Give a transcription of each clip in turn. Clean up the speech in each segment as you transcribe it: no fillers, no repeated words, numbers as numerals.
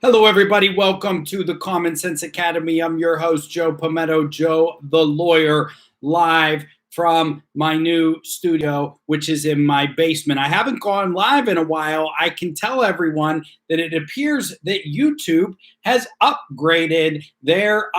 Hello, everybody. Welcome to the Common Sense Academy. I'm your host, Joe Palmetto, Joe the Lawyer, live from my new studio, which is in my basement. I haven't gone live in a while. I can tell everyone that it appears that YouTube has upgraded their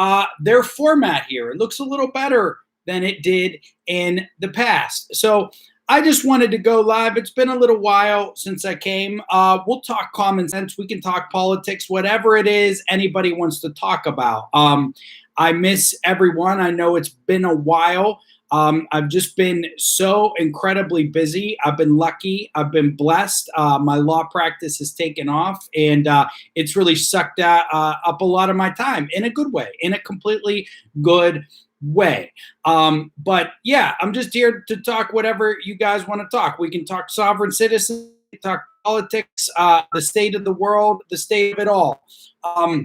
format here. It looks a little better than it did in the past. So I just wanted to go live. It's been a little while since I came. We'll talk common sense. We can talk politics, whatever it is anybody wants to talk about. I miss everyone. I know it's been a while. I've just been so incredibly busy. I've been lucky. I've been blessed. My law practice has taken off, and it's really sucked up a lot of my time in a good way, in a completely good way. But yeah, I'm just here to talk whatever you guys want to talk. We can talk sovereign citizens, we can talk politics, the state of the world, the state of it all. A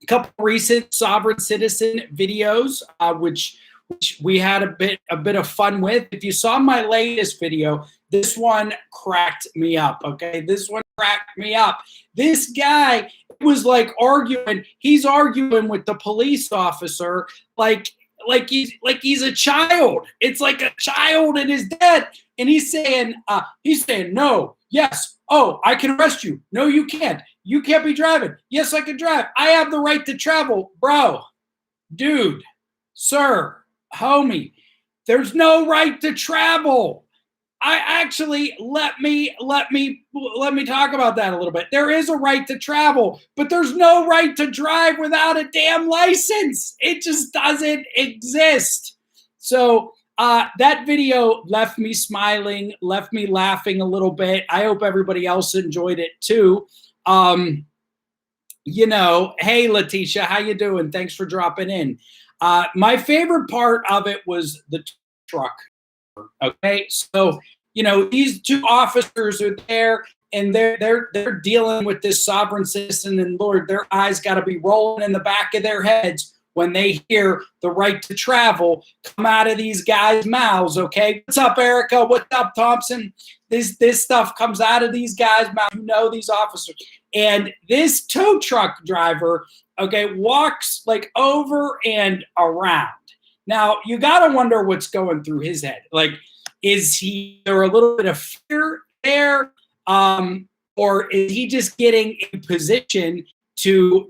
couple recent sovereign citizen videos, which we had a bit of fun with. If you saw my latest video, this one cracked me up. Okay, this one cracked me up. This guy was like arguing. He's arguing with the police officer like he's a child. It's like a child and his dad, and he's saying no, yes, oh, I can arrest you. No, you can't. You can't be driving. Yes, I can drive. I have the right to travel, bro, dude, sir, homie. There's no right to travel. I actually let me talk about that a little bit. There is a right to travel, but there's no right to drive without a damn license. It just doesn't exist. So that video left me smiling, left me laughing a little bit. I hope everybody else enjoyed it too. Hey Letitia, how you doing? Thanks for dropping in. My favorite part of it was the truck. Okay, so these two officers are there, and they're dealing with this sovereign citizen, and Lord, their eyes got to be rolling in the back of their heads when they hear the right to travel come out of these guys' mouths. Okay, what's up, Erica? What's up, Thompson? This stuff comes out of these guys' mouths. These officers, and this tow truck driver, okay, walks like over and around. Now, you got to wonder what's going through his head. Like, is there a little bit of fear there? Or is he just getting in position to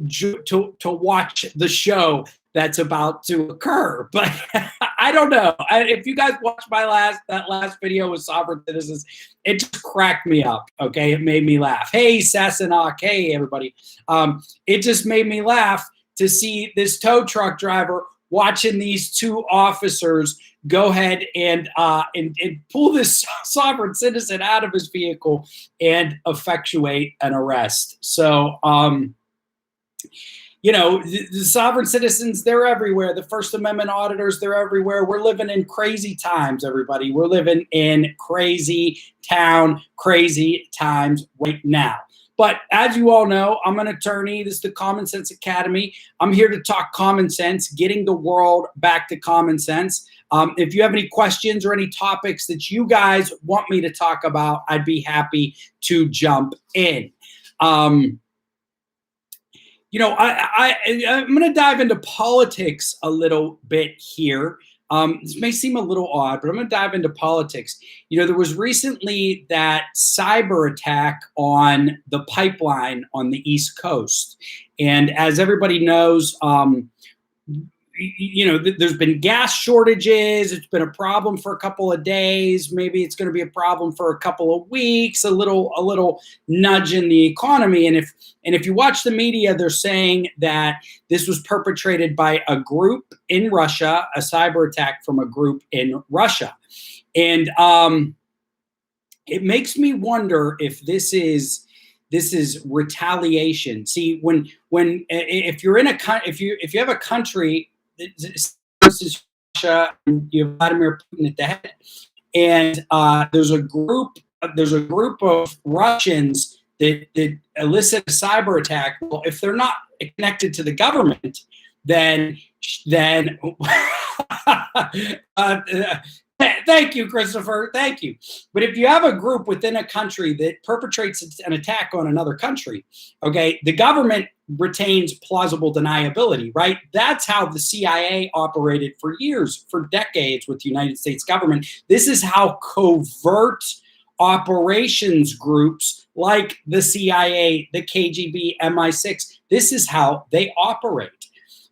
watch the show that's about to occur? But I don't know. If you guys watched that last video with sovereign citizens, it just cracked me up. Okay, it made me laugh. Hey, Sassanach. Hey, everybody. It just made me laugh to see this tow truck driver watching these two officers go ahead and pull this sovereign citizen out of his vehicle and effectuate an arrest. So, the sovereign citizens, they're everywhere. The First Amendment auditors, they're everywhere. We're living in crazy times, everybody. We're living in crazy times right now. But as you all know, I'm an attorney. This is the Common Sense Academy. I'm here to talk common sense, getting the world back to common sense. If you have any questions or any topics that you guys want me to talk about, I'd be happy to jump in. I'm going to dive into politics a little bit here. This may seem a little odd, but I'm going to dive into politics. There was recently that cyber attack on the pipeline on the East Coast. And as everybody knows, there's been gas shortages. It's been a problem for a couple of days. Maybe it's going to be a problem for a couple of weeks, a little nudge in the economy. And if you watch the media, they're saying that this was perpetrated by a group in Russia, a cyber attack from a group in Russia. And it makes me wonder if this is retaliation. See, if you're in if you have a country, this is Russia, and you have Vladimir Putin at the head, and there's a group of Russians that elicit a cyber attack. Well, if they're not connected to the government, then Thank you, Christopher. Thank you. But if you have a group within a country that perpetrates an attack on another country, okay, the government retains plausible deniability, right? That's how the CIA operated for years, for decades with the United States government. This is how covert operations groups like the CIA, the KGB, MI6, this is how they operate.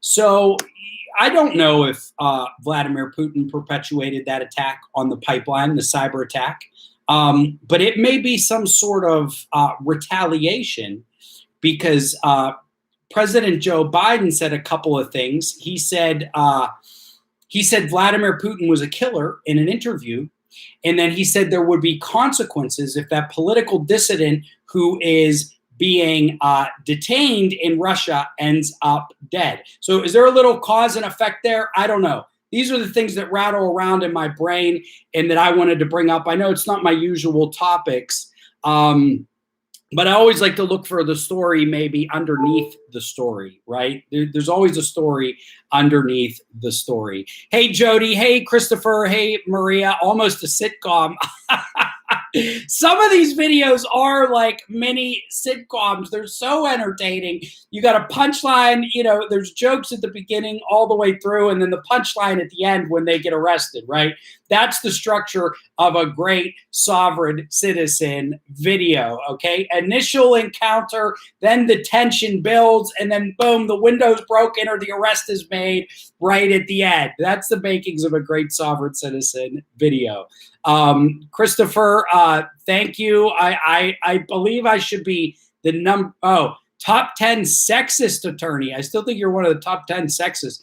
So I don't know if Vladimir Putin perpetuated that attack on the pipeline, the cyber attack, but it may be some sort of retaliation because President Joe Biden said a couple of things. He said Vladimir Putin was a killer in an interview, and then he said there would be consequences if that political dissident who is being detained in Russia ends up dead. So is there a little cause and effect there? I don't know. These are the things that rattle around in my brain and that I wanted to bring up. I know it's not my usual topics, but I always like to look for the story maybe underneath the story, right? There's always a story underneath the story. Hey, Jody. Hey, Christopher. Hey, Maria. Almost a sitcom. Some of these videos are like mini sitcoms. They're so entertaining. You got a punchline, you know, there's jokes at the beginning all the way through, and then the punchline at the end when they get arrested, right? That's the structure of a great sovereign citizen video, okay? Initial encounter, then the tension builds, and then boom, the window's broken or the arrest is made right at the end. That's the makings of a great sovereign citizen video. Christopher, thank you. I believe I should be the top 10 sexist attorney. I still think you're one of the top 10 sexist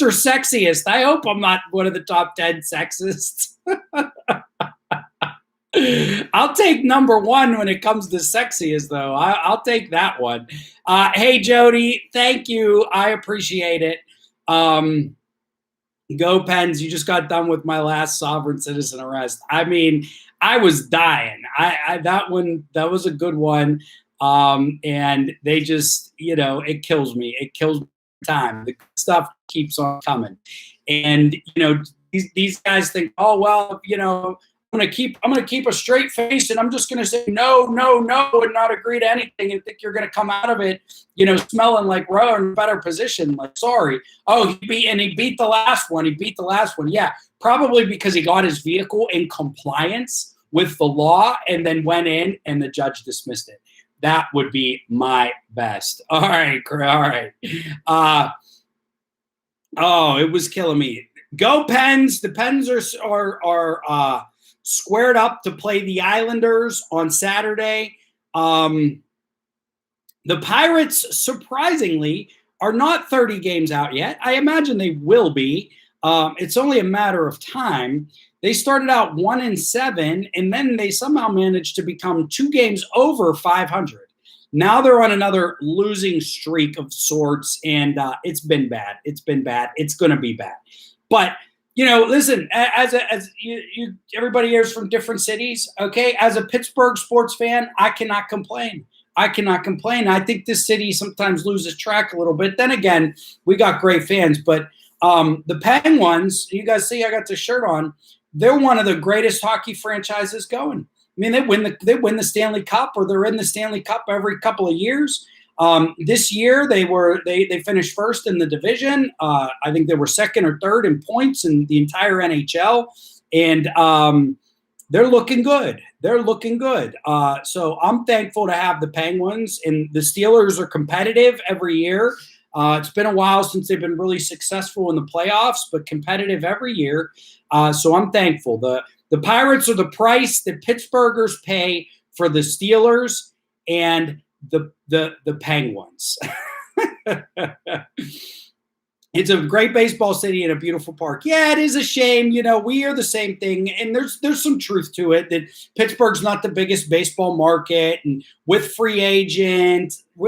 or sexiest. I hope I'm not one of the top 10 sexists. I'll take number one when it comes to sexiest, though. I'll take that one. Hey, Jody, thank you. I appreciate it. Go Pens, you just got done with my last sovereign citizen arrest. I mean, I was dying. That was a good one. And they just, you know, it kills me. It kills me time. The stuff keeps on coming. And, you know, these guys think, oh, well, you know, I'm gonna keep a straight face and I'm just gonna say no, and not agree to anything and think you're gonna come out of it, you know, smelling like we're in a better position. Like, sorry. Oh, he beat the last one. Yeah, probably because he got his vehicle in compliance with the law and then went in and the judge dismissed it. That would be my best. All right. Oh, it was killing me. Go Pens. The Pens are squared up to play the Islanders on Saturday. The Pirates, surprisingly, are not 30 games out yet. I imagine they will be. It's only a matter of time. They started out 1-7, and then they somehow managed to become 2 games over 500. Now they're on another losing streak of sorts, and it's been bad. It's going to be bad. But you know, listen, as you everybody here is from different cities, okay? As a Pittsburgh sports fan, I cannot complain. I think this city sometimes loses track a little bit. Then again, we got great fans. But the Penguins, you guys see I got the shirt on, they're one of the greatest hockey franchises going. I mean, they win the Stanley Cup, or they're in the Stanley Cup every couple of years. This year they finished first in the division. I think they were second or third in points in the entire NHL, and they're looking good. So I'm thankful to have the Penguins, and the Steelers are competitive every year. It's been a while since they've been really successful in the playoffs, but competitive every year. So I'm thankful. The Pirates are the price that Pittsburghers pay for the Steelers and the Penguins. It's a great baseball city and a beautiful park. Yeah, it is a shame. You know, we are the same thing, and there's some truth to it that Pittsburgh's not the biggest baseball market, and with free agency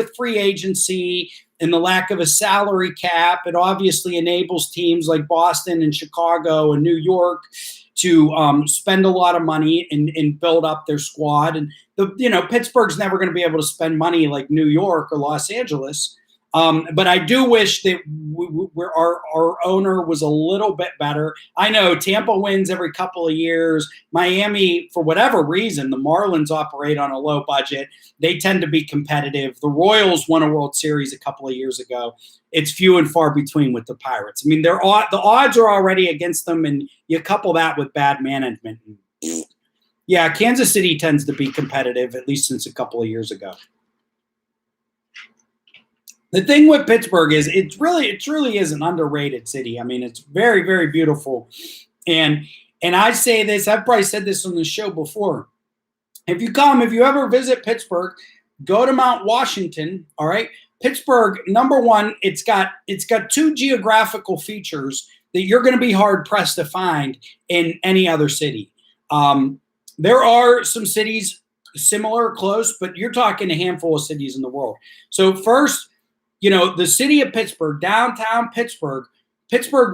and the lack of a salary cap, it obviously enables teams like Boston and Chicago and New York to spend a lot of money and build up their squad. And Pittsburgh's never going to be able to spend money like New York or Los Angeles. But I do wish that our owner was a little bit better. I know Tampa wins every couple of years. Miami, for whatever reason, the Marlins operate on a low budget. They tend to be competitive. The Royals won a World Series a couple of years ago. It's few and far between with the Pirates. I mean, the odds are already against them, and you couple that with bad management. Yeah, Kansas City tends to be competitive, at least since a couple of years ago. The thing with Pittsburgh is it truly is an underrated city. I mean, it's very, very beautiful. And I say this, I've probably said this on the show before. If you ever visit Pittsburgh, go to Mount Washington, all right? Pittsburgh, number one, it's got two geographical features that you're going to be hard pressed to find in any other city. There are some cities similar, close, but you're talking a handful of cities in the world. So first, the city of Pittsburgh, downtown Pittsburgh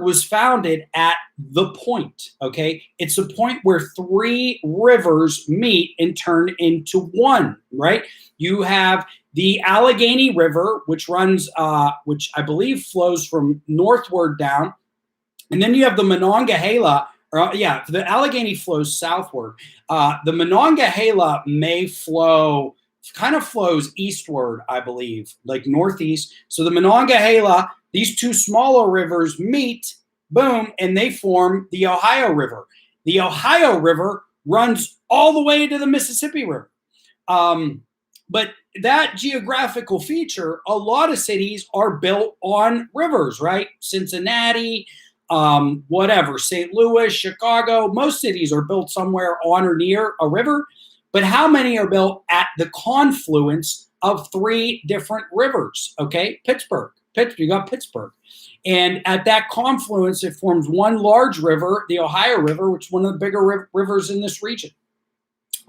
was founded at the point, okay? It's a point where three rivers meet and turn into one, right? You have the Allegheny River, which runs, which I believe flows from northward down. And then you have the Monongahela, the Allegheny flows southward. The Monongahela kind of flows eastward, I believe, like northeast. So the Monongahela, these two smaller rivers meet, boom, and they form the Ohio River. The Ohio River runs all the way to the Mississippi River. But that geographical feature, a lot of cities are built on rivers, right? Cincinnati, St. Louis, Chicago, most cities are built somewhere on or near a river. But how many are built at the confluence of three different rivers? Okay, Pittsburgh, you got Pittsburgh. And at that confluence, it forms one large river, the Ohio River, which is one of the bigger rivers in this region.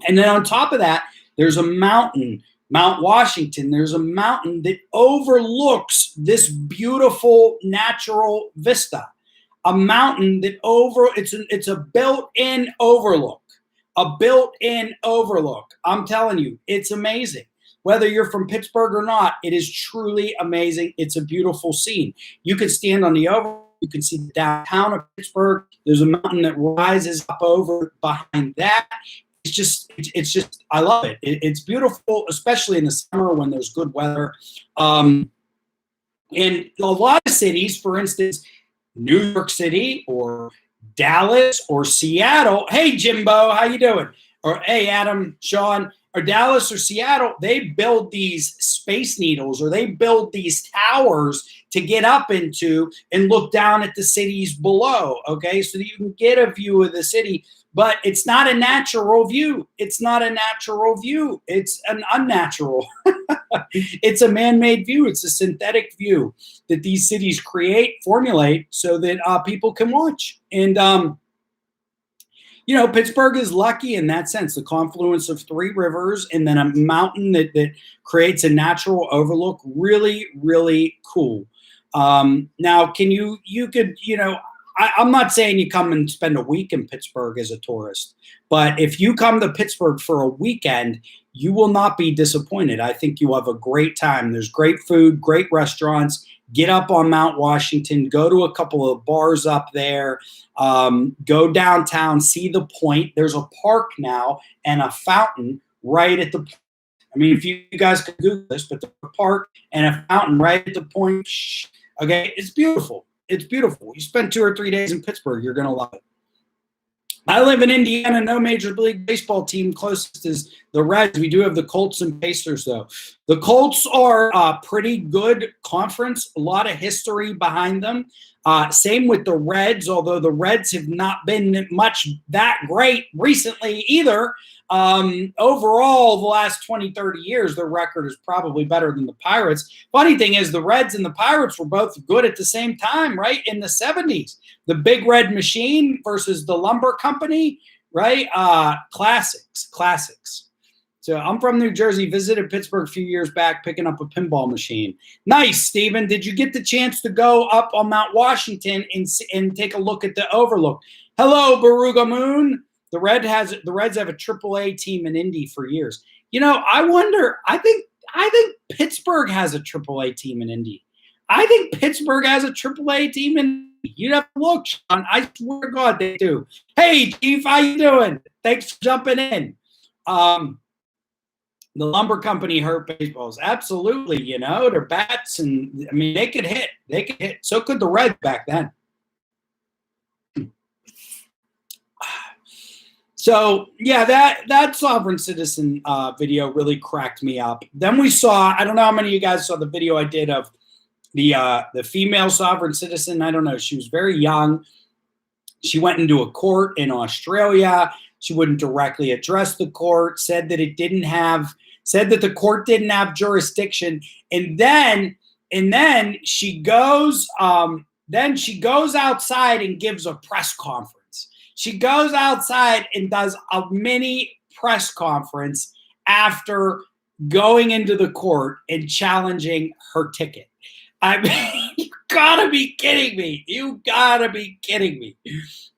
And then on top of that, there's a mountain, Mount Washington. There's a mountain that overlooks this beautiful natural vista. A mountain that it's a built-in overlook. A built-in overlook. I'm telling you, it's amazing. Whether you're from Pittsburgh or not, it is truly amazing. It's a beautiful scene. You can stand on the overlook. You can see the downtown of Pittsburgh. There's a mountain that rises up over behind that. It's just, I love it. It's beautiful, especially in the summer when there's good weather. And a lot of cities, for instance, New York City or Dallas or Seattle. Hey, Jimbo, how you doing? Or hey, Adam, Sean, or Dallas or Seattle, they build these space needles or they build these towers to get up into and look down at the cities below, okay? So that you can get a view of the city, but it's not a natural view. It's not a natural view. It's an unnatural. It's a man-made view. It's a synthetic view that these cities formulate so that people can watch. And, Pittsburgh is lucky in that sense, the confluence of three rivers and then a mountain that creates a natural overlook. Really, really cool. Now, I'm not saying you come and spend a week in Pittsburgh as a tourist, but if you come to Pittsburgh for a weekend, you will not be disappointed. I think you'll have a great time. There's great food, great restaurants. Get up on Mount Washington, go to a couple of bars up there, go downtown, see the point. There's a park now and a fountain right at the point. I mean, if you guys can Google this, but the park and a fountain right at the point. Okay, it's beautiful. It's beautiful. You spend 2 or 3 days in Pittsburgh, you're going to love it. I live in Indiana, no Major League Baseball team. Closest is the Reds. We do have the Colts and Pacers, though. The Colts are a pretty good conference, a lot of history behind them. Same with the Reds, although the Reds have not been much that great recently either. Overall, the last 20, 30 years, their record is probably better than the Pirates. Funny thing is the Reds and the Pirates were both good at the same time, right? In the 70s. The Big Red Machine versus the Lumber Company, right? Classics. So I'm from New Jersey, visited Pittsburgh a few years back, picking up a pinball machine. Nice, Steven. Did you get the chance to go up on Mount Washington and take a look at the overlook? Hello, Baruga Moon. The Reds have a AAA team in Indy for years. I wonder. I think Pittsburgh has a AAA team in Indy. I think Pittsburgh has a AAA team, and you'd have to look, Sean. I swear to God they do. Hey, Chief, how you doing? Thanks for jumping in. The lumber company hurt baseballs. Absolutely, you know, they're bats, and I mean they could hit. They could hit. So could the Reds back then. So yeah, that sovereign citizen video really cracked me up. Then we saw, I don't know how many of you guys saw the video I did of the female sovereign citizen. I don't know. She was very young. She went into a court in Australia. She wouldn't directly address the court. Said that the court didn't have jurisdiction. And then she goes outside and gives a press conference. She goes outside and does a mini press conference after going into the court and challenging her ticket. I mean, you gotta be kidding me. You gotta be kidding me.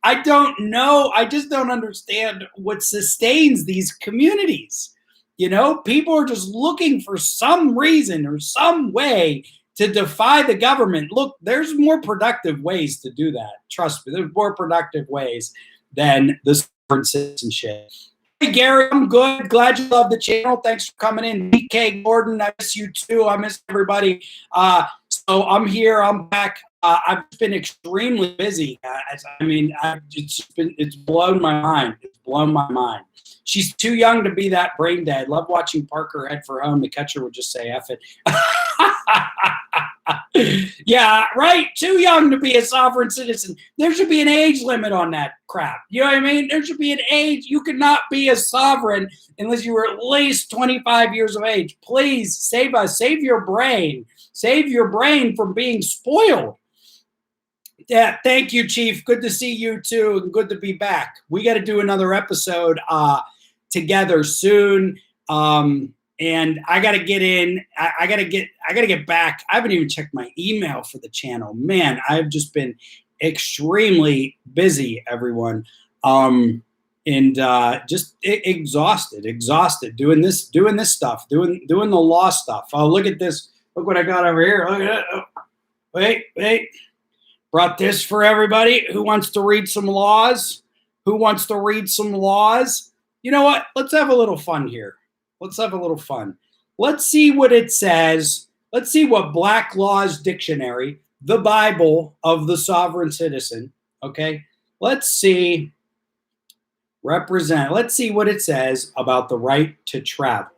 I don't know. I just don't understand what sustains these communities. You know, people are just looking for some reason or some way to defy the government. Look, there's more productive ways to do that. Trust me, there's more productive ways than the sovereign citizenship. Hey, Gary, I'm good. Glad you love the channel. Thanks for coming in. DK Gordon, I miss you too. I miss everybody. So I'm here. I'm back. I've been extremely busy, guys. I mean, it's blown my mind. It's blown my mind. She's too young to be that brain dead. Love watching Parker head for home. The catcher would just say, F it. Yeah, right. Too young to be a sovereign citizen. There should be an age limit on that crap. You know what I mean? There should be an age. You could not be a sovereign unless you were at least 25 years of age. Please save us. Save your brain. Save your brain from being spoiled. Yeah, thank you, Chief. Good to see you too, and good to be back. We got to do another episode together soon. And I got to get in. I got to get back. I haven't even checked my email for the channel. Man, I've just been extremely busy, everyone. And just exhausted doing this stuff, doing the law stuff. Oh, look at this. Look what I got over here. Look at it. Oh, wait. Brought this for everybody. Who wants to read some laws? Who wants to read some laws? You know what? Let's have a little fun here. Let's have a little fun. Let's see what it says. Let's see what Black Laws Dictionary, the Bible of the sovereign citizen, okay? Let's see what it says about the right to travel.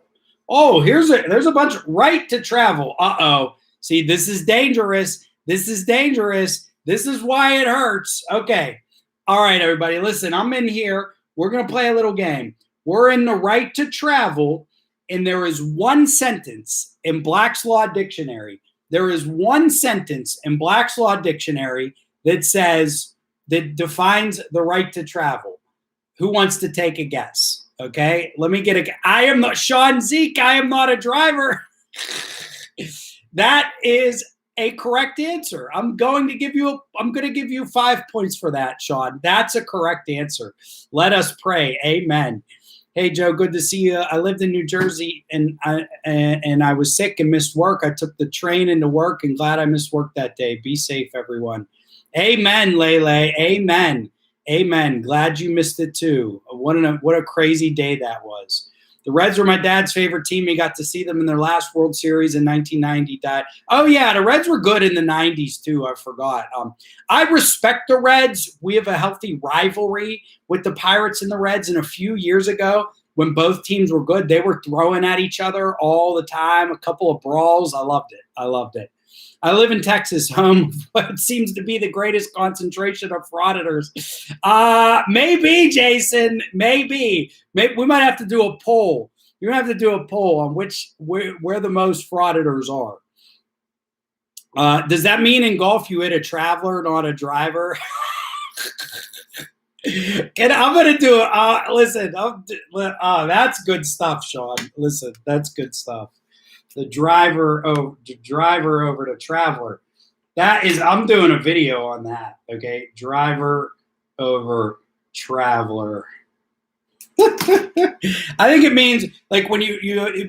Oh, there's a bunch of right to travel. Uh-oh. See, this is dangerous. This is dangerous. This is why it hurts. Okay. All right, everybody. Listen, I'm in here. We're going to play a little game. We're in the right to travel, and there is one sentence in Black's Law Dictionary. There is one sentence in Black's Law Dictionary that defines the right to travel. Who wants to take a guess? Okay, let me get I am not Sean Zeke. I am not a driver. That is a correct answer. I'm going to give you 5 points for that, Sean. That's a correct answer. Let us pray. Amen. Hey, Joe, good to see you. I lived in New Jersey, and I was sick and missed work. I took the train into work, and glad I missed work that day. Be safe, everyone. Amen, Lele. Amen. Amen. Glad you missed it too. What a crazy day that was. The Reds were my dad's favorite team. He got to see them in their last World Series in 1990. Oh, yeah, the Reds were good in the 90s, too. I forgot. I respect the Reds. We have a healthy rivalry with the Pirates and the Reds. And a few years ago, when both teams were good, they were throwing at each other all the time, a couple of brawls. I loved it. I live in Texas, home of what seems to be the greatest concentration of frauditors. Maybe, Jason, maybe. We might have to do a poll. You have to do a poll on where the most frauditors are. Does that mean in golf you hit a traveler, not a driver? I'm going to do it. Listen, that's good stuff, Sean. Listen, that's good stuff. The driver over to traveler. That is, I'm doing a video on that. Okay, driver over traveler. I think it means like when you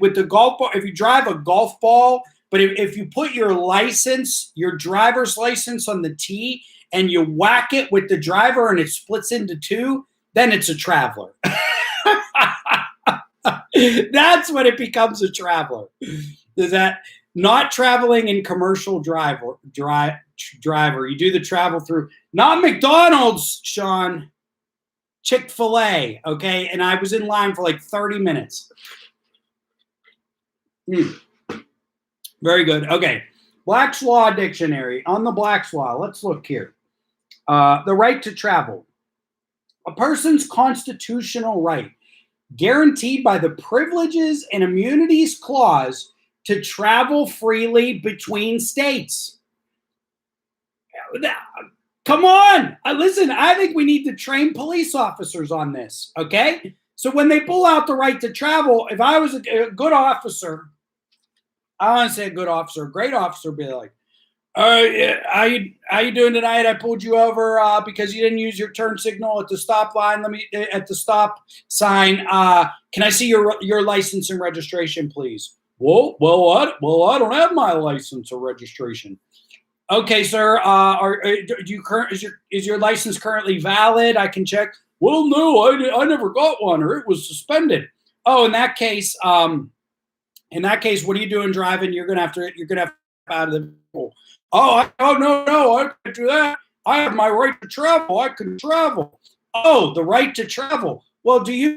with the golf ball. If you drive a golf ball But if you put your license, your driver's license on the T and you whack it with the driver and it splits into two, then it's a traveler. That's when it becomes a traveler. Is that not traveling in commercial driver? You do the travel through, not McDonald's, Sean, Chick-fil-A, okay? And I was in line for like 30 minutes. Very good. Okay. Black's Law Dictionary. On the Black's Law, let's look here. The right to travel. A person's constitutional right, guaranteed by the Privileges and Immunities Clause, to travel freely between states. Come on. Listen, I think we need to train police officers on this, okay? So when they pull out the right to travel, if I was a good officer, I want to say a good officer, a great officer, be like, how you doing tonight? I pulled you over because you didn't use your turn signal at the stop line. At the stop sign. Can I see your license and registration, please? Well, I don't have my license or registration. Okay, sir. Is your license currently valid? I can check. Well, no, I never got one, or it was suspended. Oh, in that case, what are you doing driving? You're gonna have to out of the vehicle. Oh, no, I can't do that. I have my right to travel. I can travel. Oh, the right to travel. Well, do you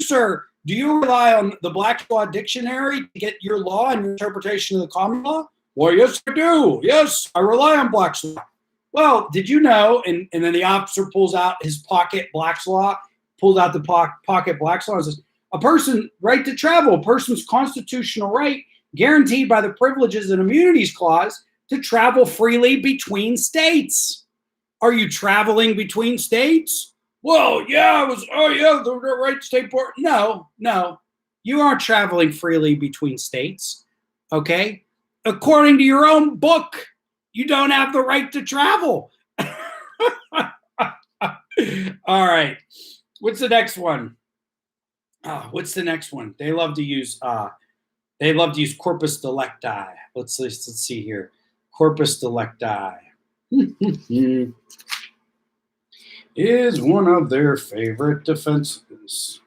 rely on the Black's Law Dictionary to get your law and your interpretation of the common law? Well, yes, I do. Yes, I rely on Black's Law. Well, did you know? And then the officer pulls out his pocket Black's Law, pulls out the pocket Black's Law and says, a person's right to travel, a person's constitutional right, guaranteed by the Privileges and Immunities Clause, to travel freely between states. Are you traveling between states? Well, yeah, the right to stay port. No, you aren't traveling freely between states, okay? According to your own book, you don't have the right to travel. All right, what's the next one? They love to use corpus delecti. Let's see here. Corpus delecti is one of their favorite defenses.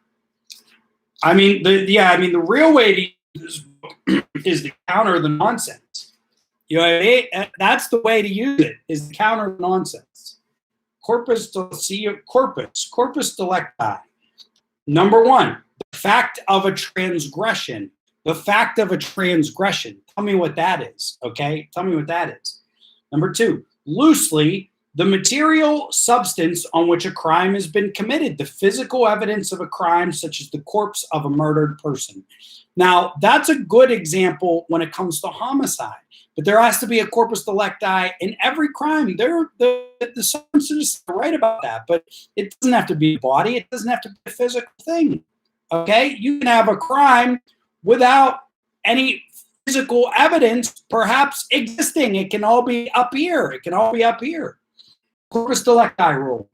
I mean, the real way to use this book is to counter the nonsense. You know, that's the way to use it, is to counter the nonsense. Corpus delecti. Number one, the fact of a transgression. The fact of a transgression. Tell me what that is, okay? Tell me what that is. Number two, loosely, the material substance on which a crime has been committed, the physical evidence of a crime, such as the corpse of a murdered person. Now, that's a good example when it comes to homicide, but there has to be a corpus delecti in every crime. The sentences are right about that, but it doesn't have to be a body. It doesn't have to be a physical thing, okay? You can have a crime without any physical evidence perhaps existing. It can all be up here. Corpus delecti rule.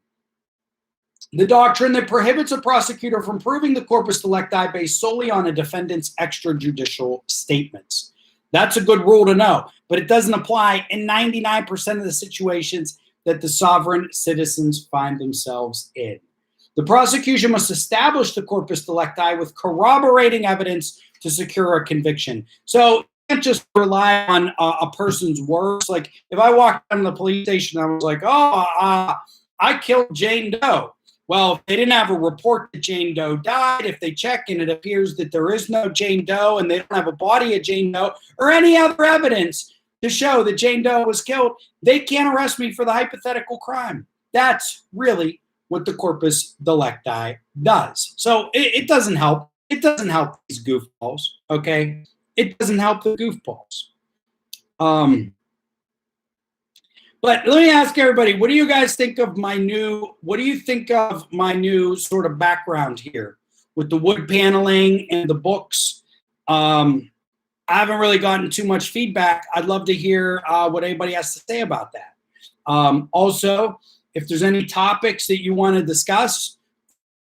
The doctrine that prohibits a prosecutor from proving the corpus delecti based solely on a defendant's extrajudicial statements. That's a good rule to know, but it doesn't apply in 99% of the situations that the sovereign citizens find themselves in. The prosecution must establish the corpus delecti with corroborating evidence to secure a conviction. So you can't just rely on a person's words. Like if I walked down to the police station, I was like, I killed Jane Doe. Well, if they didn't have a report that Jane Doe died, if they check and it appears that there is no Jane Doe and they don't have a body of Jane Doe or any other evidence to show that Jane Doe was killed, they can't arrest me for the hypothetical crime. That's really what the corpus delecti does. So it doesn't help. It doesn't help these goofballs, okay? It doesn't help the goofballs. But let me ask everybody, what do you guys think of my new sort of background here with the wood paneling and the books? I haven't really gotten too much feedback. I'd love to hear what anybody has to say about that. Also, if there's any topics that you want to discuss,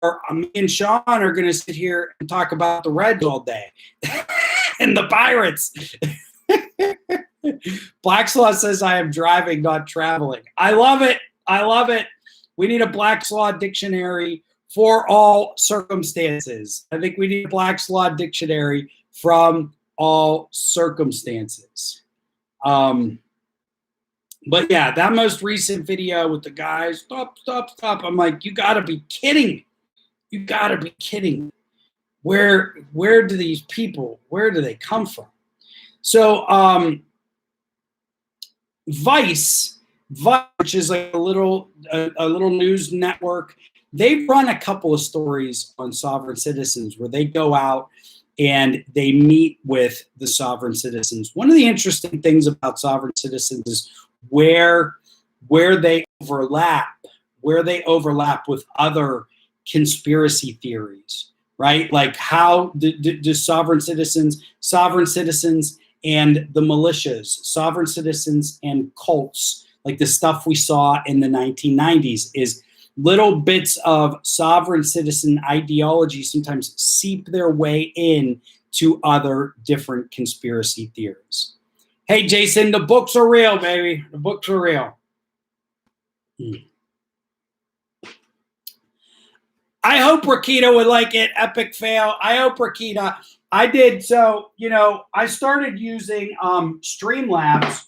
or me and Sean are going to sit here and talk about the Reds all day and the Pirates. Black's Law says I am driving, not traveling. I love it. I love it. We need a Black's Law dictionary for all circumstances. I think we need a Black's Law dictionary from all circumstances. But yeah, that most recent video with the guys, stop. I'm like, you gotta be kidding. You gotta be kidding. Where do these people, where do they come from? So Vice, which is like a little news network, they've run a couple of stories on sovereign citizens where they go out and they meet with the sovereign citizens. One of the interesting things about sovereign citizens is where they overlap with other conspiracy theories, right? Like how do sovereign citizens and the militias, sovereign citizens and cults, like the stuff we saw in the 1990s, is little bits of sovereign citizen ideology sometimes seep their way in to other different conspiracy theories. Hey, Jason, the books are real, baby. The books are real. I hope Rakita would like it. Epic fail. I hope Rakita. I did. So, I started using Streamlabs,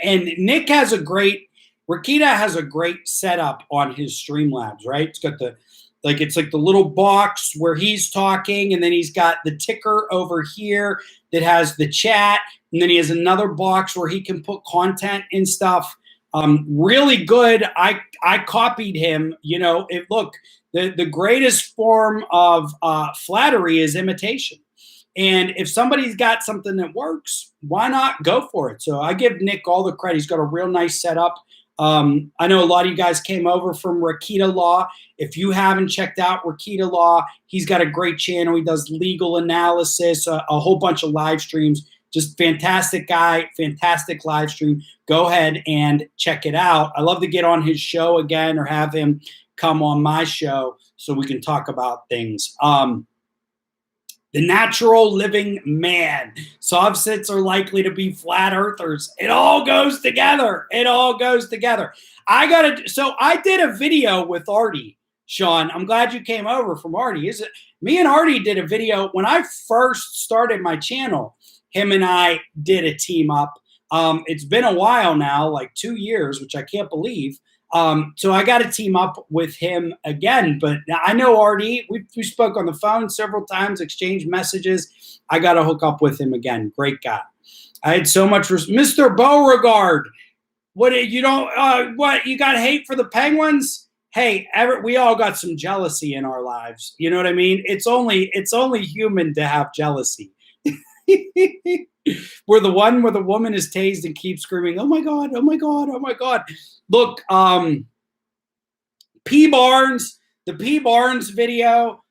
and Nick has Rakita has a great setup on his Streamlabs, right? It's got it's like the little box where he's talking, and then he's got the ticker over here that has the chat, and then he has another box where he can put content and stuff. Really good. I copied him. Look, the greatest form of flattery is imitation. And if somebody's got something that works, why not go for it? So I give Nick all the credit. He's got a real nice setup. I know a lot of you guys came over from Rakita Law. If you haven't checked out Rakita Law, he's got a great channel. He does legal analysis, a whole bunch of live streams. Just fantastic guy, fantastic live stream. Go ahead and check it out. I love to get on his show again or have him come on my show so we can talk about things. The natural living man. Sovsits are likely to be flat earthers. It all goes together. It all goes together. So I did a video with Artie, Sean. I'm glad you came over from Artie. Me and Artie did a video when I first started my channel. Him and I did a team up. It's been a while now, like 2 years, which I can't believe. So I got to team up with him again. But I know Artie. We spoke on the phone several times, exchanged messages. I got to hook up with him again. Great guy. I had so much Mr. Beauregard. What you got hate for the Penguins? Hey, we all got some jealousy in our lives. You know what I mean? It's only human to have jealousy. Where the woman is tased and keeps screaming, "Oh my God, oh my God, oh my God." Look, P. Barnes, the P. Barnes video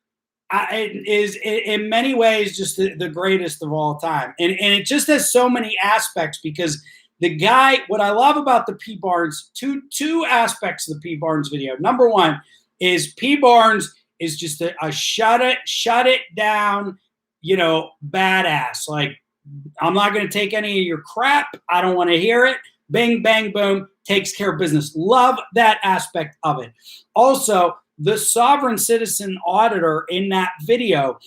is in many ways just the greatest of all time. And it just has so many aspects because the guy, what I love about the P. Barnes, two aspects of the P. Barnes video. Number one is P. Barnes is just a shut it down, badass. Like, I'm not going to take any of your crap. I don't want to hear it. Bing, bang, boom, takes care of business. Love that aspect of it. Also, the sovereign citizen auditor in that video,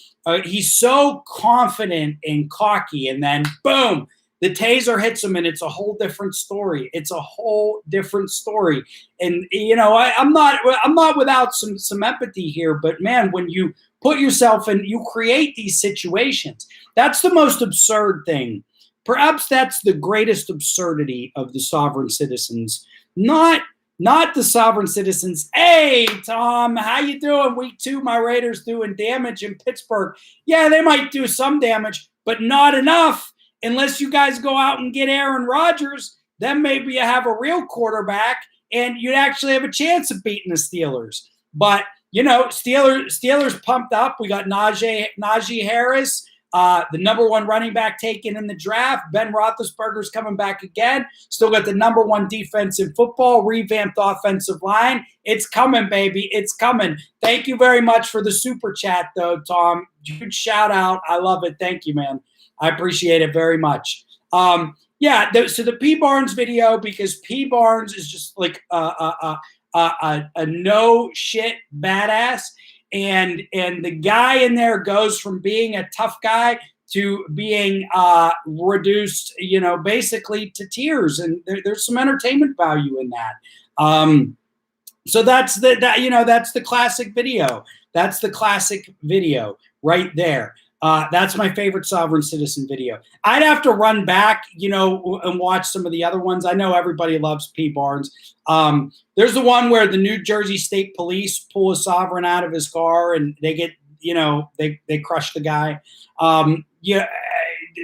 he's so confident and cocky, and then boom, the taser hits him, and it's a whole different story. It's a whole different story. And I'm not without some empathy here, but man, when you put yourself in, you create these situations. That's the most absurd thing. Perhaps that's the greatest absurdity of the sovereign citizens. Not the sovereign citizens. Hey, Tom, how you doing? Week 2, my Raiders doing damage in Pittsburgh. Yeah, they might do some damage, but not enough. Unless you guys go out and get Aaron Rodgers, then maybe you have a real quarterback and you'd actually have a chance of beating the Steelers. But, Steelers pumped up. We got Najee Harris, the #1 running back taken in the draft. Ben Roethlisberger's coming back again. Still got the #1 defense in football, revamped offensive line. It's coming, baby. It's coming. Thank you very much for the super chat, though, Tom. Huge shout out. I love it. Thank you, man. I appreciate it very much. Yeah, so the P Barnes video, because P Barnes is just like a no shit badass, and the guy in there goes from being a tough guy to being reduced, you know, basically to tears, and there's some entertainment value in that. So that's that's the classic video. That's the classic video right there. That's my favorite sovereign citizen video. I'd have to run back, you know, and watch some of the other ones. I know everybody loves P. Barnes. There's the one where the New Jersey State Police pull a sovereign out of his car and they get, you know, they crush the guy. Yeah,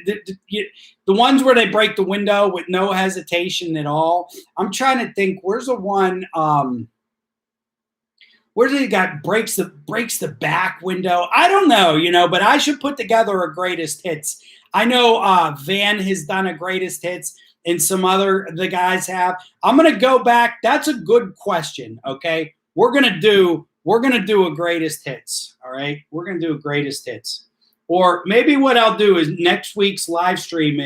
the ones where they break the window with no hesitation at all. I'm trying to think. Where's the one? Where's the guy breaks the back window? I don't know, you know, but I should put together a greatest hits. I know Van has done a greatest hits, and some other the guys have. I'm gonna go back. That's a good question. Okay, we're gonna do a greatest hits. All right, we're gonna do a greatest hits, or maybe what I'll do is next week's live stream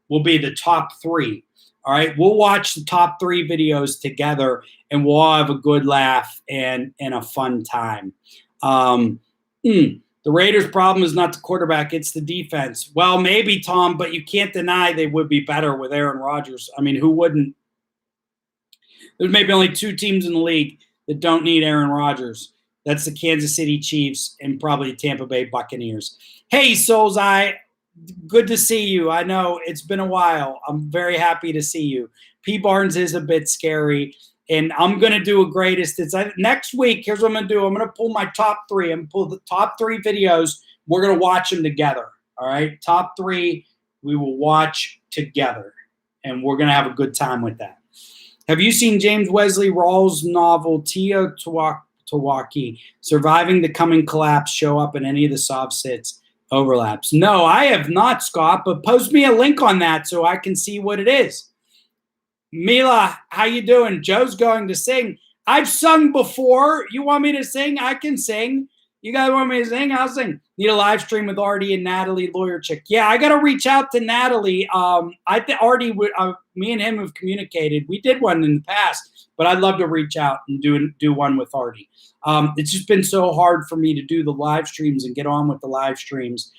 will be the top 3. All right, we'll watch the top 3 videos together, and we'll all have a good laugh and a fun time. The Raiders' problem is not the quarterback, it's the defense. Well, maybe, Tom, but you can't deny they would be better with Aaron Rodgers. I mean, who wouldn't? There's maybe only 2 teams in the league that don't need Aaron Rodgers. That's the Kansas City Chiefs and probably the Tampa Bay Buccaneers. Hey, Soulseye, good to see you. I know it's been a while. I'm very happy to see you. P. Barnes is a bit scary, and I'm going to do a greatest. Next week, here's what I'm going to do. I'm going to pull my top 3. I'm going to pull the top 3 videos. We're going to watch them together, all right? Top 3 we will watch together, and we're going to have a good time with that. Have you seen James Wesley Rawls' novel Teotihuacan, Surviving the Coming Collapse, show up in any of the soft sits overlaps? No, I have not, Scott, but post me a link on that so I can see what it is. Mila, how you doing? Joe's going to sing. I've sung before. You want me to sing? I can sing. You guys want me to sing? I'll sing. Need a live stream with Artie and Natalie, lawyer chick. Yeah, I got to reach out to Natalie. I think Artie, me and him have communicated. We did one in the past, but I'd love to reach out and do one with Artie. It's just been so hard for me to do the live streams and get on with the live streams.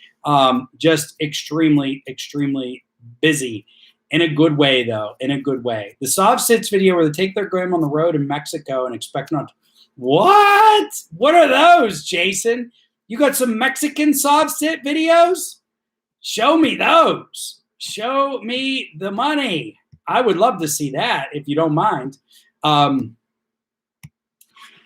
Just extremely, extremely busy. In a good way, though. In a good way. The soft sits video where they take their grandma on the road in Mexico and expect not to. What? What are those, Jason? You got some Mexican soft sit videos? Show me those. Show me the money. I would love to see that, if you don't mind. You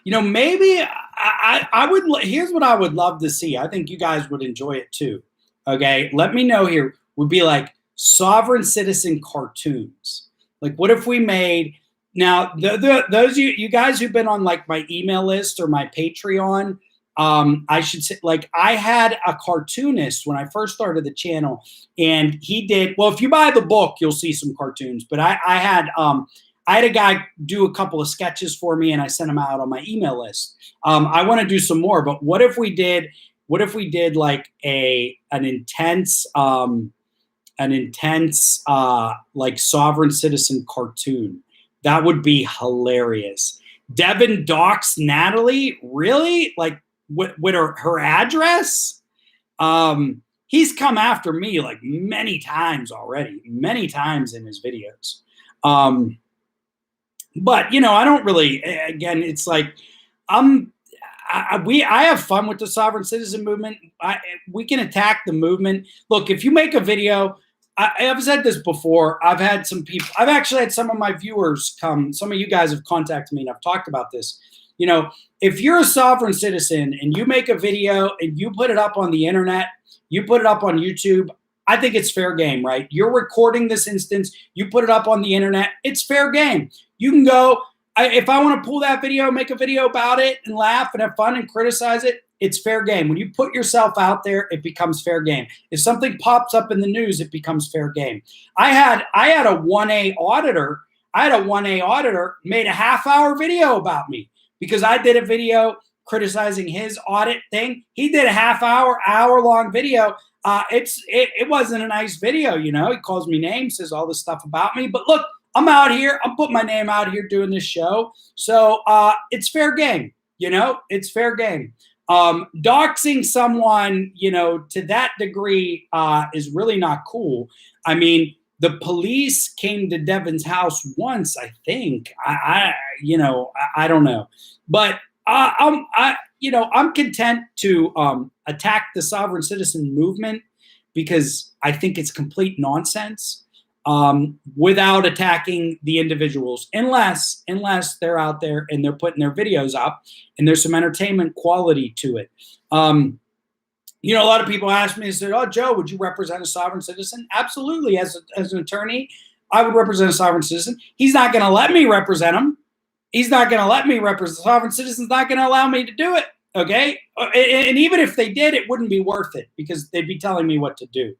know, maybe I would. Here's what I would love to see. I think you guys would enjoy it too. Okay, let me know here. Would be like sovereign citizen cartoons. Like, what if we made now those you guys who've been on like my email list or my Patreon? I should say, like, I had a cartoonist when I first started the channel, and he did well. If you buy the book, you'll see some cartoons. But I had a guy do a couple of sketches for me, and I sent them out on my email list. I want to do some more, but what if we did like an intense like sovereign citizen cartoon? That would be hilarious. Devin docs Natalie, really? Like with her address? He's come after me like many times already, many times in his videos. But you know, I don't really. Again, it's like I have fun with the sovereign citizen movement. We can attack the movement. Look, if you make a video, I've said this before. I've had some people. I've actually had some of my viewers come. Some of you guys have contacted me, and I've talked about this. You know, if you're a sovereign citizen and you make a video and you put it up on the internet, you put it up on YouTube, I think it's fair game, right? You're recording this instance, you put it up on the internet, it's fair game. You can go, if I want to pull that video, make a video about it and laugh and have fun and criticize it, it's fair game. When you put yourself out there, it becomes fair game. If something pops up in the news, it becomes fair game. I had a 1A auditor. Made a half-hour video about me because I did a video criticizing his audit thing. He did a half-hour, hour-long video. it wasn't a nice video. You know, he calls me names, says all this stuff about me. But look, I'm out here. I'm putting my name out here doing this show. So it's fair game. You know, it's fair game. Doxing someone, you know, to that degree is really not cool. I mean, the police came to Devin's house once, I think. I don't know, but I'm content to attack the sovereign citizen movement because I think it's complete nonsense without attacking the individuals, unless they're out there and they're putting their videos up and there's some entertainment quality to it. You know, a lot of people ask me and say, "Oh, Joe, would you represent a sovereign citizen?" Absolutely. As an attorney, I would represent a sovereign citizen. He's not going to let me represent him. He's not going to let me represent. The sovereign citizen's not going to allow me to do it. Okay. And even if they did, it wouldn't be worth it because they'd be telling me what to do.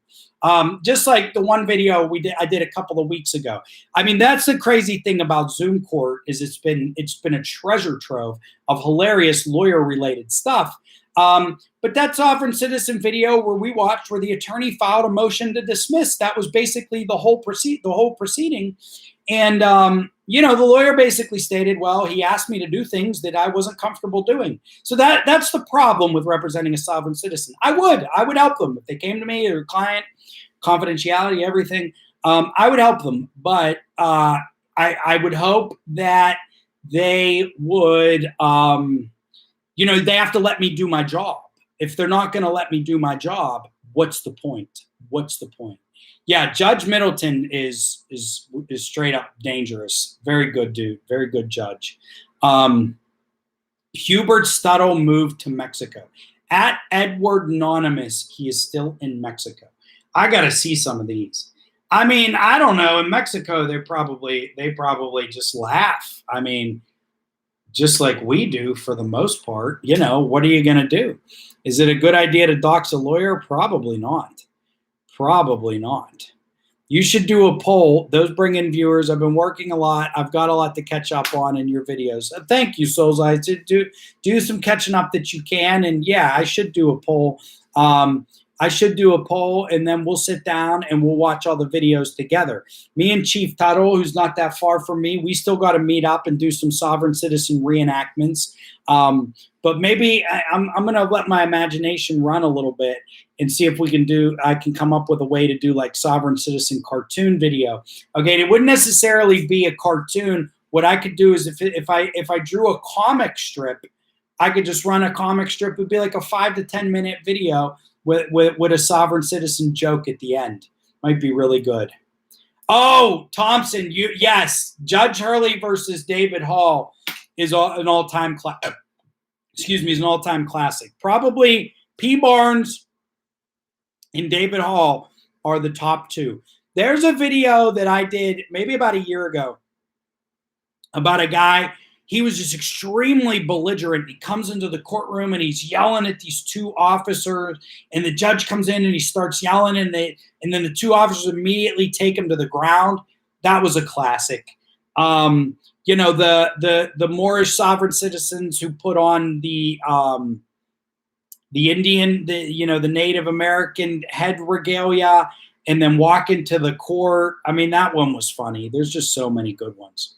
Just like the one video I did a couple of weeks ago. I mean, that's the crazy thing about Zoom Court is it's been a treasure trove of hilarious lawyer related stuff. But that sovereign citizen video where we watched where the attorney filed a motion to dismiss, that was basically the whole proceeding. And, you know, the lawyer basically stated, well, he asked me to do things that I wasn't comfortable doing. So that's the problem with representing a sovereign citizen. I would help them if they came to me, or client, confidentiality, everything. I would help them, but I would hope that they would, you know, they have to let me do my job. If they're not going to let me do my job, what's the point? What's the point? Yeah, Judge Middleton is straight up dangerous. Very good dude. Very good judge. Hubert Tuttle moved to Mexico. At Edward Anonymous, he is still in Mexico. I got to see some of these. I mean, I don't know. In Mexico, they probably just laugh. I mean, just like we do for the most part. You know, what are you going to do? Is it a good idea to dox a lawyer? Probably not. Probably not. You should do a poll. Those bring in viewers. I've been working a lot. I've got a lot to catch up on in your videos. Thank you, Souls. I do some catching up that you can. And yeah, I should do a poll. I should do a poll, and then we'll sit down and we'll watch all the videos together. Me and Chief Tuttle, who's not that far from me, we still got to meet up and do some sovereign citizen reenactments. But maybe I'm going to let my imagination run a little bit and see if I can come up with a way to do like sovereign citizen cartoon video. Okay, it wouldn't necessarily be a cartoon. What I could do is if I drew a comic strip, I could just run a comic strip. It would be like a 5 to 10 minute video with a sovereign citizen joke at the end. Might be really good. Oh, Thompson, yes. Judge Hurley versus David Hall is an all-time classic. Probably P. Barnes and David Hall are the top two. There's a video that I did maybe about a year ago about a guy. He was just extremely belligerent. He comes into the courtroom and he's yelling at these two officers, and the judge comes in and he starts yelling, and then the two officers immediately take him to the ground. That was a classic. You know, the Moorish sovereign citizens who put on the Indian, the Native American head regalia and then walk into the court. I mean, that one was funny. There's just so many good ones.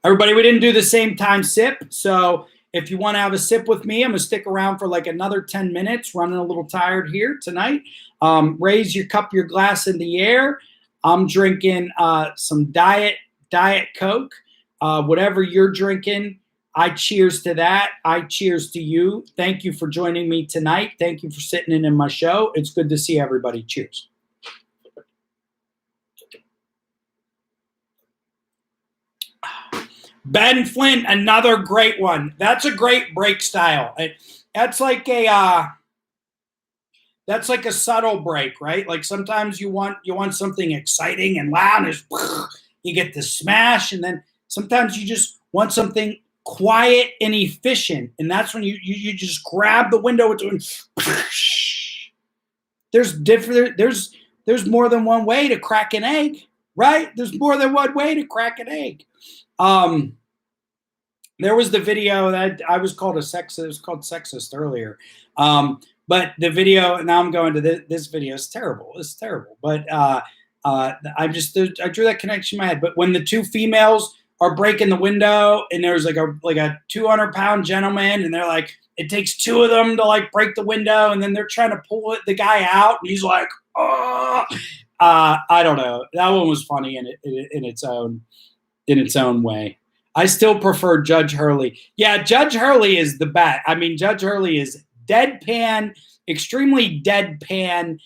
Everybody, we didn't do the same time sip. So if you want to have a sip with me, I'm going to stick around for like another 10 minutes, running a little tired here tonight. Raise your cup, your glass in the air. I'm drinking some Diet Coke. Whatever you're drinking, I cheers to that. I cheers to you. Thank you for joining me tonight. Thank you for sitting in my show. It's good to see everybody. Cheers. Ben Flint, another great one. That's a great break style. That's like a subtle break, right? Like sometimes you want something exciting and loud, and you get the smash, and then sometimes you just want something quiet and efficient, and that's when you just grab the window and there's more than one way to crack an egg, right? There's more than one way to crack an egg. There was the video that I was called sexist earlier. But the video, now I'm going to this video, is terrible. It's terrible. But I drew that connection in my head. But when the two females are breaking the window, and there's like a 200-pound gentleman, and they're like, it takes two of them to like break the window, and then they're trying to pull the guy out, and he's like, oh. I don't know. That one was funny in its own way. I still prefer Judge Hurley. Yeah, Judge Hurley is the best. I mean, Judge Hurley is deadpan, extremely deadpan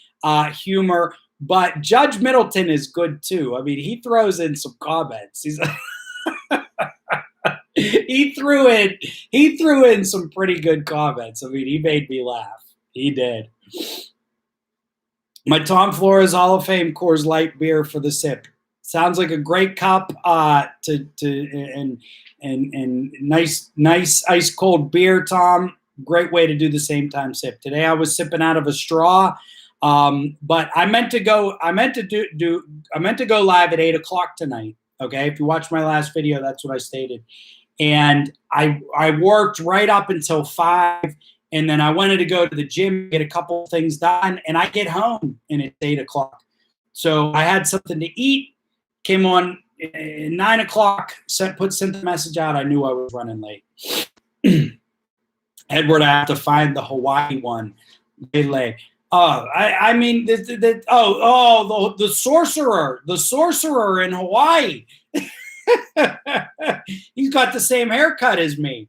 humor, but Judge Middleton is good too. I mean, he throws in some comments. He's he threw in some pretty good comments. I mean, he made me laugh. He did. My Tom Flores Hall of Fame Coors Light beer for the sip. Sounds like a great cup and nice ice cold beer, Tom. Great way to do the same time sip. Today I was sipping out of a straw, but I meant to go live at 8 o'clock tonight. Okay, if you watch my last video, that's what I stated. And I worked right up until 5. And then I wanted to go to the gym, get a couple things done, and I get home and it's 8 o'clock. So I had something to eat, came on at 9 o'clock, sent the message out. I knew I was running late. Edward, I have to find the Hawaii one. Lele. I mean, the sorcerer in Hawaii. He's got the same haircut as me.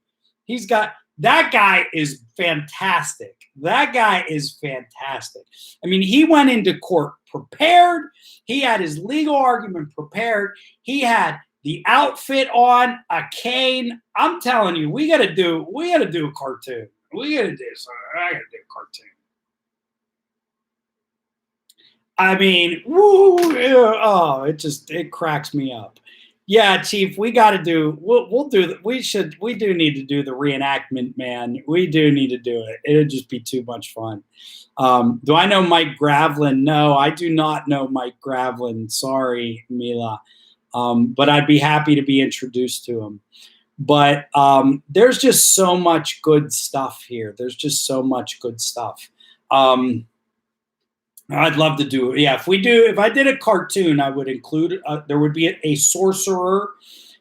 That guy is fantastic. That guy is fantastic. I mean, he went into court prepared. He had his legal argument prepared. He had the outfit on, a cane. I'm telling you, we gotta do a cartoon. I gotta do a cartoon. I mean, it cracks me up. Yeah, Chief, we got to do. We'll do. We do need to do the reenactment, man. We do need to do it. It'll just be too much fun. Do I know Mike Gravlin? No, I do not know Mike Gravlin. Sorry, Mila. But I'd be happy to be introduced to him. But there's just so much good stuff here. There's just so much good stuff. I'd love to do it. Yeah, if I did a cartoon, I would include, there would be a sorcerer.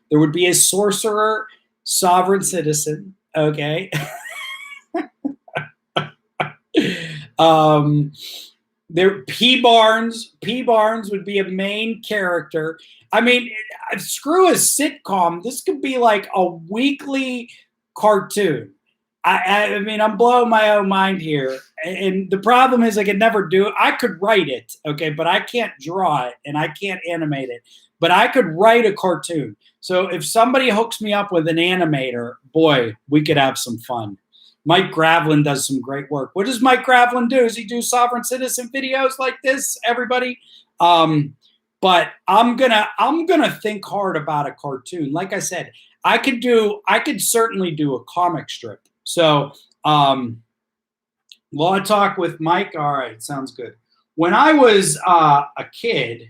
There would be a sorcerer, sovereign citizen. Okay. P. Barnes would be a main character. I mean, screw a sitcom. This could be like a weekly cartoon. I mean, I'm blowing my own mind here. And the problem is I could never do it. I could write it, okay, but I can't draw it and I can't animate it. But I could write a cartoon. So if somebody hooks me up with an animator, boy, we could have some fun. Mike Gravlin does some great work. What does Mike Gravlin do? Does he do sovereign citizen videos like this, everybody? But I'm gonna think hard about a cartoon. Like I said, I could certainly do a comic strip. So, law talk with Mike. All right, sounds good. When I was a kid,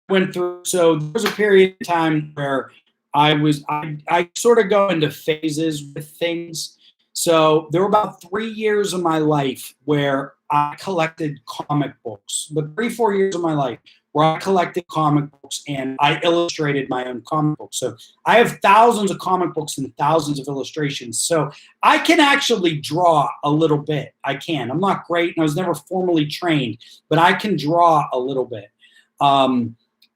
went through. So there was a period of time where I sort of go into phases with things. So there were about 3 years of my life where I collected comic books. But 3-4 years of my life where I collected comic books and I illustrated my own comic books. So I have thousands of comic books and thousands of illustrations. So I can actually draw a little bit. I can. I'm not great and I was never formally trained, but I can draw a little bit.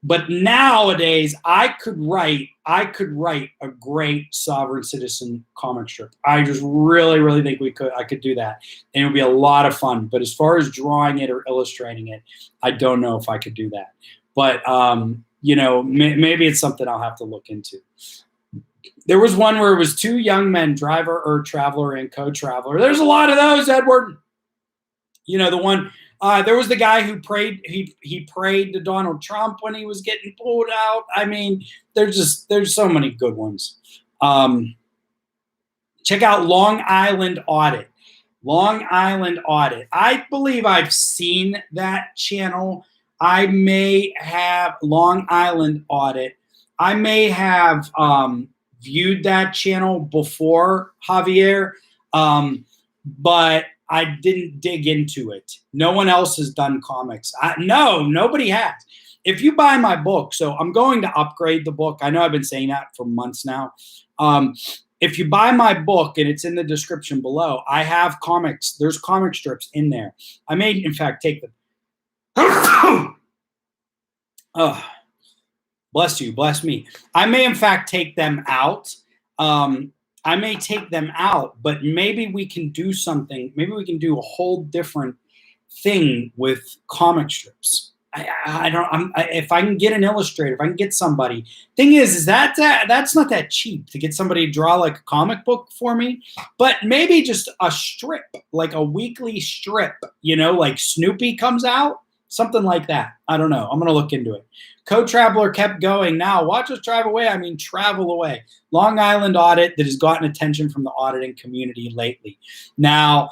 But nowadays I could write a great sovereign citizen comic strip. I just really think I could do that. And it would be a lot of fun. But as far as drawing it or illustrating it, I don't know if I could do that. But, maybe it's something I'll have to look into. There was one where it was 2 young men, driver or traveler and co-traveler. There's a lot of those, Edward. You know, the one, there was the guy who prayed, he prayed to Donald Trump when he was getting pulled out. I mean, there's so many good ones. Check out Long Island Audit. Long Island Audit. I believe I've seen that channel. I may have Long Island Audit. I may have viewed that channel before, Javier. But I didn't dig into it. No one else has done comics. No, nobody has. If you buy my book, so I'm going to upgrade the book. I know I've been saying that for months now. If you buy my book, and it's in the description below, I have comics. There's comic strips in there. I may, in fact, take them. Oh, bless you, bless me. I may, in fact, take them out. I may take them out, but maybe we can do something. Maybe we can do a whole different thing with comic strips. If I can get an illustrator, if I can get somebody. Thing is that's not that cheap to get somebody to draw like a comic book for me. But maybe just a strip, like a weekly strip, like Snoopy comes out, something like that. I don't know. I'm gonna look into it. Co-traveler kept going. Now watch us drive away. I mean, travel away. Long Island audit that has gotten attention from the auditing community lately. Now.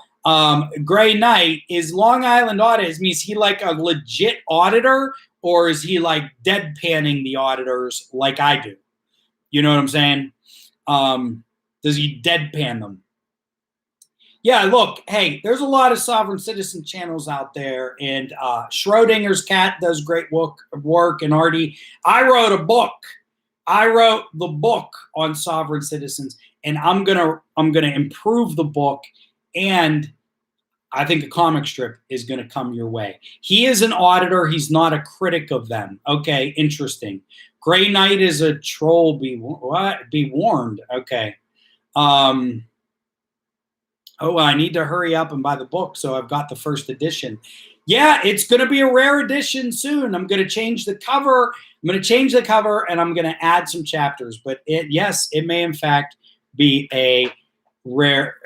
Gray Knight, is Long Island audit, is he like a legit auditor, or is he like deadpanning the auditors like I do? You know what I'm saying? Does he deadpan them? Yeah, look, hey, there's a lot of sovereign citizen channels out there, and Schrodinger's cat does great work, and Artie. I wrote a book. I wrote the book on sovereign citizens, and I'm gonna improve the book, and I think a comic strip is going to come your way. He is an auditor. He's not a critic of them. Okay, interesting. Gray Knight is a troll. Be warned. Okay. Oh, I need to hurry up and buy the book, so I've got the first edition. Yeah, it's going to be a rare edition soon. I'm going to change the cover. I'm going to change the cover, and I'm going to add some chapters. But yes, it may in fact be a rare,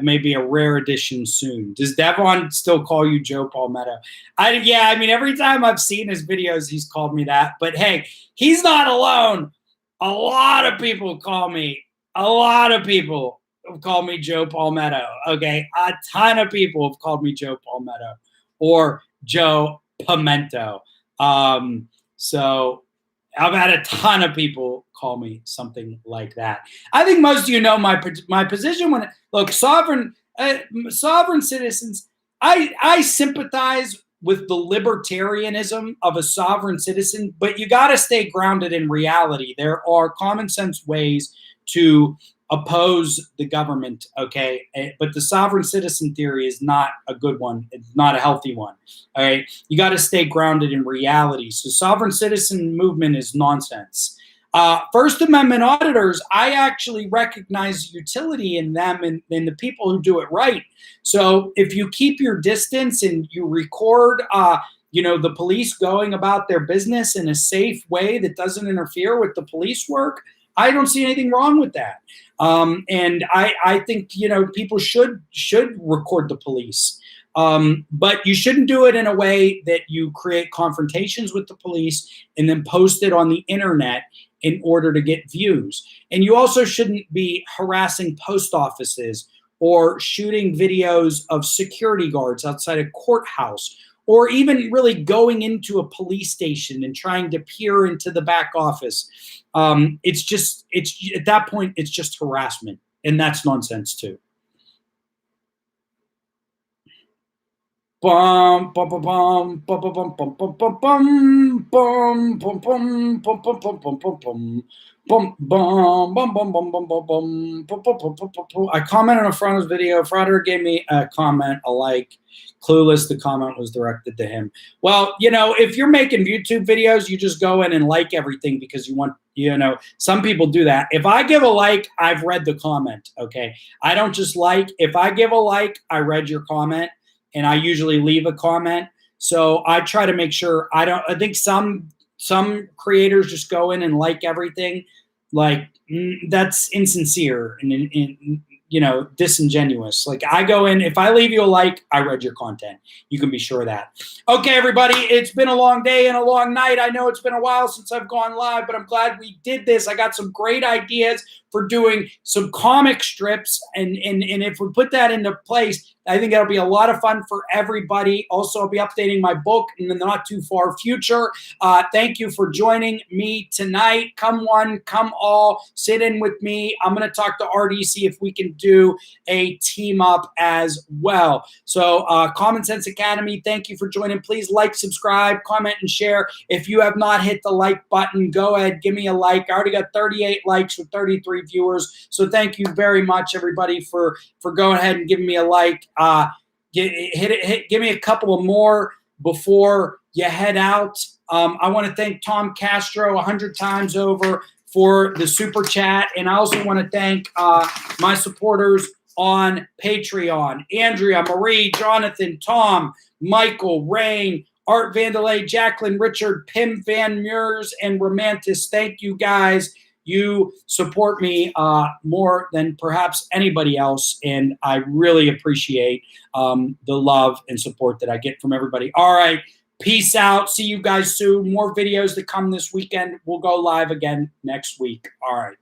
maybe a rare edition soon. Does Devon still call you Joe Palmetto? Yeah, I mean, every time I've seen his videos, he's called me that. But hey, he's not alone. A lot of people call me. A lot of people have called me Joe Palmetto. Okay, a ton of people have called me Joe Palmetto or Joe Pimento. So I've had a ton of people call me something like that. I think most of you know my position when look, sovereign citizens. I sympathize with the libertarianism of a sovereign citizen, but you got to stay grounded in reality. There are common sense ways to oppose the government, okay? But the sovereign citizen theory is not a good one. It's not a healthy one, all right? You got to stay grounded in reality. So sovereign citizen movement is nonsense. First Amendment auditors, I actually recognize utility in them and the people who do it right. So if you keep your distance and you record, the police going about their business in a safe way that doesn't interfere with the police work, I don't see anything wrong with that. And I think, people should record the police. But you shouldn't do it in a way that you create confrontations with the police and then post it on the internet in order to get views. And you also shouldn't be harassing post offices or shooting videos of security guards outside a courthouse, or even really going into a police station and trying to peer into the back office. It's at that point, it's just harassment, and that's nonsense too. Bum bum bum bum bum bum bum bum bum bum bum bum bum bum bum bum bum bum bum. I commented on Frodo's video. Frodo gave me a comment, a like. Clueless, the comment was directed to him. Well, if you're making YouTube videos, you just go in and like everything because you want, some people do that. If I give a like, I've read the comment, okay? I don't just like. If I give a like, I read your comment, and I usually leave a comment. So I try to make sure I think some creators just go in and like everything. Like, that's insincere and disingenuous. Like, I go in, if I leave you a like, I read your content. You can be sure of that. Okay, everybody, it's been a long day and a long night. I know it's been a while since I've gone live, but I'm glad we did this. I got some great ideas for doing some comic strips. And if we put that into place, I think that'll be a lot of fun for everybody. Also, I'll be updating my book in the not too far future. Thank you for joining me tonight. Come one, come all, sit in with me. I'm going to talk to RD, see if we can do a team up as well. So Common Sense Academy, thank you for joining. Please like, subscribe, comment, and share. If you have not hit the like button, go ahead, give me a like. I already got 38 likes with 33 viewers. So thank you very much, everybody, for going ahead and giving me a like. Give me a couple of more before you head out. I want to thank Tom Castro 100 times over for the super chat. And I also want to thank my supporters on Patreon: Andrea, Marie, Jonathan, Tom, Michael, Rain, Art Vandelay, Jacqueline, Richard, Pim Van Meurs, and Romantis. Thank you, guys. You support me more than perhaps anybody else, and I really appreciate the love and support that I get from everybody. All right, peace out. See you guys soon. More videos to come this weekend. We'll go live again next week. All right.